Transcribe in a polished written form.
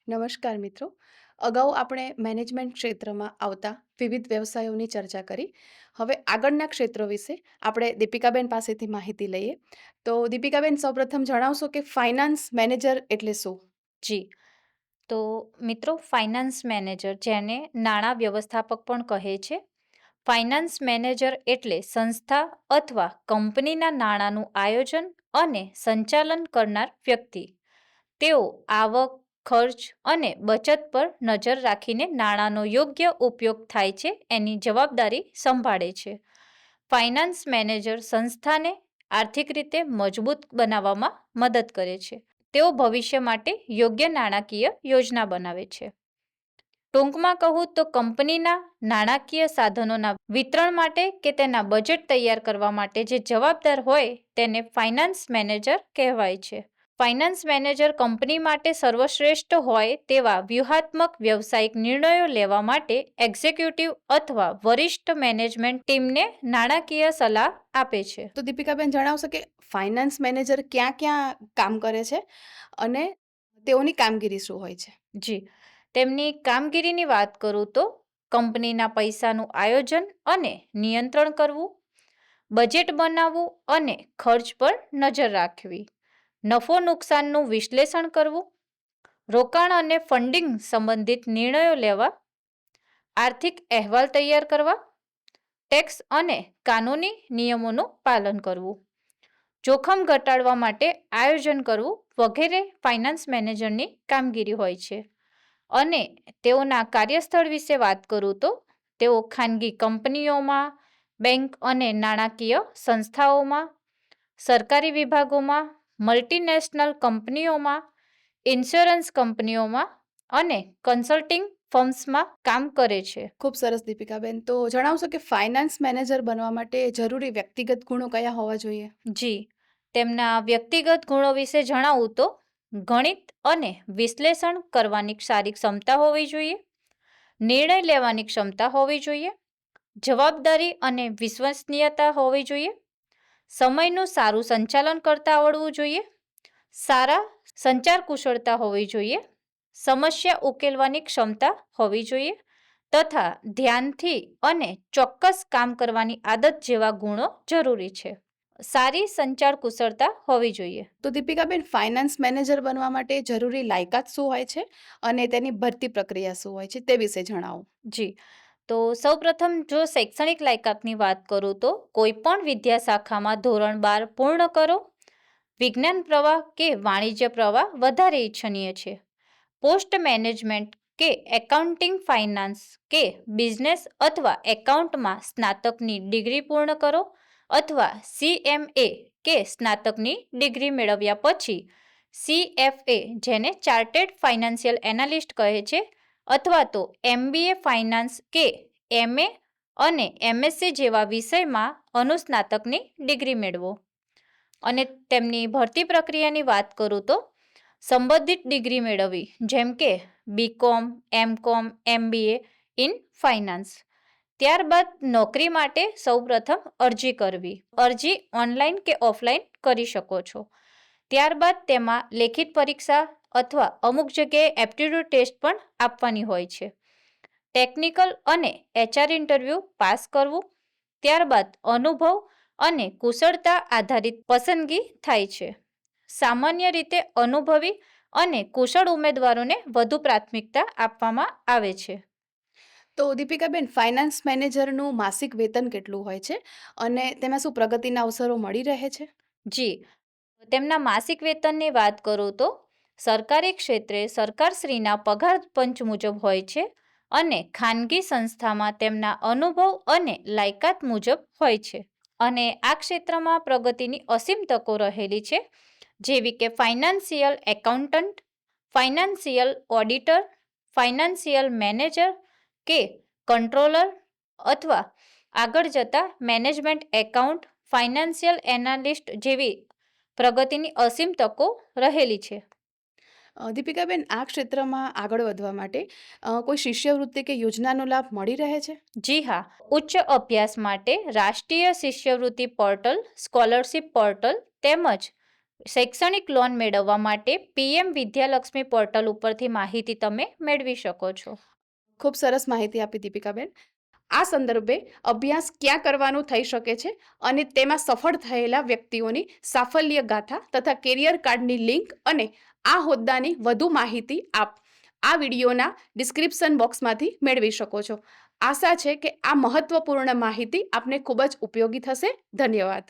નમસ્કાર મિત્રો. અગાઉ આપણે મેનેજમેન્ટ ક્ષેત્રમાં આવતા વિવિધ વ્યવસાયોની ચર્ચા કરી. હવે આગળના ક્ષેત્રો વિશે આપણે દીપિકાબેન પાસેથી માહિતી લઈએ. તો દીપિકાબેન, સૌપ્રથમ જણાવશો કે ફાઇનાન્સ મેનેજર એટલે શું? જી. તો મિત્રો, ફાઇનાન્સ મેનેજર, જેને નાણાં વ્યવસ્થાપક પણ કહે છે, ફાઇનાન્સ મેનેજર એટલે સંસ્થા અથવા કંપનીના નાણાંનું આયોજન અને સંચાલન કરનાર વ્યક્તિ. તેઓ આવક, ખર્ચ અને બચત પર નજર રાખીને નાણાંનો યોગ્ય ઉપયોગ થાય છે એની જવાબદારી સંભાળે છે. ફાઇનાન્સ મેનેજર સંસ્થાને આર્થિક રીતે મજબૂત બનાવવામાં મદદ કરે છે. તેઓ ભવિષ્ય માટે યોગ્ય નાણાકીય યોજના બનાવે છે. ટૂંકમાં કહું તો કંપનીના નાણાકીય સાધનોના વિતરણ માટે કે તેના બજેટ તૈયાર કરવા માટે જે જવાબદાર હોય તેને ફાઇનાન્સ મેનેજર કહેવાય છે. ફાઇનાન્સ મેનેજર કંપની માટે સર્વશ્રેષ્ઠ હોય તેવા વ્યૂહાત્મક વ્યવસાયિક નિર્ણયો લેવા માટે એક્ઝિક્યુટિવ અથવા વરિષ્ઠ મેનેજમેન્ટ ટીમને નાણાકીય સલાહ આપે છે. તો દીપિકાબેન જણાવશો કે ફાઇનાન્સ મેનેજર ક્યાં ક્યાં કામ કરે છે અને તેઓની કામગીરી શું હોય છે? જી, તેમની કામગીરીની વાત કરું તો કંપનીના પૈસાનું આયોજન અને નિયંત્રણ કરવું, બજેટ બનાવવું અને ખર્ચ પર નજર રાખવી, નફો નુકસાનનું વિશ્લેષણ કરવું, રોકાણ અને ફંડિંગ સંબંધિત નિર્ણયો લેવા, આર્થિક અહેવાલ તૈયાર કરવા, ટેક્સ અને કાનૂની નિયમોનું પાલન કરવું, જોખમ ઘટાડવા માટે આયોજન કરવું વગેરે ફાઇનાન્સ મેનેજરની કામગીરી હોય છે. અને તેઓના કાર્યસ્થળ વિશે વાત કરું તો તેઓ ખાનગી કંપનીઓમાં, બેંક અને નાણાકીય સંસ્થાઓમાં, સરકારી વિભાગોમાં, મલ્ટીનેશનલ કંપનીઓમાં, ઇન્સ્યોરન્સ કંપનીઓમાં અને કન્સલ્ટિંગ ફર્મ્સમાં કામ કરે છે. ખૂબ સરસ દીપિકાબેન. તો જણાવશો કે ફાઇનાન્સ મેનેજર બનવા માટે જરૂરી વ્યક્તિગત ગુણો કયા હોવા જોઈએ? જી, તેમના વ્યક્તિગત ગુણો વિશે જણાવું તો ગણિત અને વિશ્લેષણ કરવાની સારી ક્ષમતા હોવી જોઈએ, નિર્ણય લેવાની ક્ષમતા હોવી જોઈએ, જવાબદારી અને વિશ્વસનીયતા હોવી જોઈએ, સમયનું સારું સંચાલન કરતા આવડવું જોઈએ, સારા સંચાર કુશળતા હોવી જોઈએ, સમસ્યા ઉકેલવાની ક્ષમતા હોવી જોઈએ તથા ધ્યાનથી અને ચોક્કસ કામ કરવાની આદત જેવા ગુણો જરૂરી છે. સારી સંચાર કુશળતા હોવી જોઈએ. તો દીપિકાબેન, ફાઇનાન્સ મેનેજર બનવા માટે જરૂરી લાયકાત શું હોય છે અને તેની ભરતી પ્રક્રિયા શું હોય છે તે વિશે જણાવો. જી, તો સૌપ્રથમ જો શૈક્ષણિક લાયકાતની વાત કરું તો કોઈ પણ વિદ્યા શાખામાં ધોરણ 12 પૂર્ણ કરો. વિજ્ઞાન પ્રવાહ કે વાણિજ્ય પ્રવાહ વધારે ઈચ્છનીય છે. પોસ્ટ મેનેજમેન્ટ કે એકાઉન્ટિંગ, ફાઇનાન્સ કે બિઝનેસ અથવા એકાઉન્ટમાં સ્નાતકની ડિગ્રી પૂર્ણ કરો અથવા CMA કે સ્નાતકની ડિગ્રી મેળવ્યા પછી CFA, જેને ચાર્ટેડ ફાઇનાન્શિયલ એનાલિસ્ટ કહે છે, અથવા તો MBA ફાઇનાન્સ કે MA અને MSc જેવા વિષયમાં અનુસ્નાતકની ડિગ્રી મેળવો. અને તેમની ભરતી પ્રક્રિયાની વાત કરું તો સંબંધિત ડિગ્રી મેળવવી, જેમ કે BCom, MCom, MBA in finance. ત્યારબાદ નોકરી માટે સૌપ્રથમ અરજી કરવી. અરજી ઓનલાઈન કે ઓફલાઈન કરી શકો છો. ત્યારબાદ તેમાં લેખિત પરીક્ષા અથવા અમુક જગ્યાએ એપ્ટિટ્યૂડ ટેસ્ટ પણ આપવાની હોય છે. ટેકનિકલ અને HR ઇન્ટરવ્યૂ પાસ કરવું. ત્યારબાદ અનુભવ અને કુશળતા આધારિત પસંદગી થાય છે. સામાન્ય રીતે અનુભવી અને કુશળ ઉમેદવારોને વધુ પ્રાથમિકતા આપવામાં આવે છે. તો દીપિકાબેન, ફાઇનાન્સ મેનેજરનું માસિક વેતન કેટલું હોય છે અને તેમાં શું પ્રગતિના અવસરો મળી રહે છે? જી, તેમના માસિક વેતનની વાત કરું તો સરકારી ક્ષેત્રે સરકારશ્રીના પગાર પંચ મુજબ હોય છે અને ખાનગી સંસ્થામાં તેમના અનુભવ અને લાયકાત મુજબ હોય છે. અને આ ક્ષેત્રમાં પ્રગતિની અસીમ તકો રહેલી છે, જેવી કે financial accountant, financial auditor, financial manager કે કંટ્રોલર અથવા આગળ જતા મેનેજમેન્ટ એકાઉન્ટ, ફાઇનાન્શિયલ એનાલિસ્ટ જેવી પ્રગતિની અસીમ તકો રહેલી છે. દીપિકાબેન, આ ક્ષેત્રમાં આગળ વધવા માટે કોઈ શિષ્યવૃત્તિ કે યોજનાનો લાભ મળી રહે છે? જી હા, ઉચ્ચ અભ્યાસ માટે રાષ્ટ્રીય શિષ્યવૃત્તિ પોર્ટલ, સ્કોલરશિપ પોર્ટલ તેમજ શૈક્ષણિક લોન મેળવવા માટે પીએમ વિદ્યાલક્ષ્મી પોર્ટલ ઉપરથી માહિતી તમે મેળવી શકો છો. ખૂબ સરસ માહિતી આપી દીપિકાબેન. આ સંદર્ભે અભ્યાસ ક્યાં કરવાનું થઈ શકે છે અને તેમાં સફળ થયેલા વ્યક્તિઓની સાફલ્ય ગાથા તથા કેરિયર કાર્ડની લિંક અને આ હોદ્દાની વધુ માહિતી આપ આ વિડીયોના ડિસ્ક્રિપ્શન બોક્સમાંથી મેળવી શકો છો. આશા છે કે આ મહત્વપૂર્ણ માહિતી આપને ખૂબ જ ઉપયોગી થશે. ધન્યવાદ.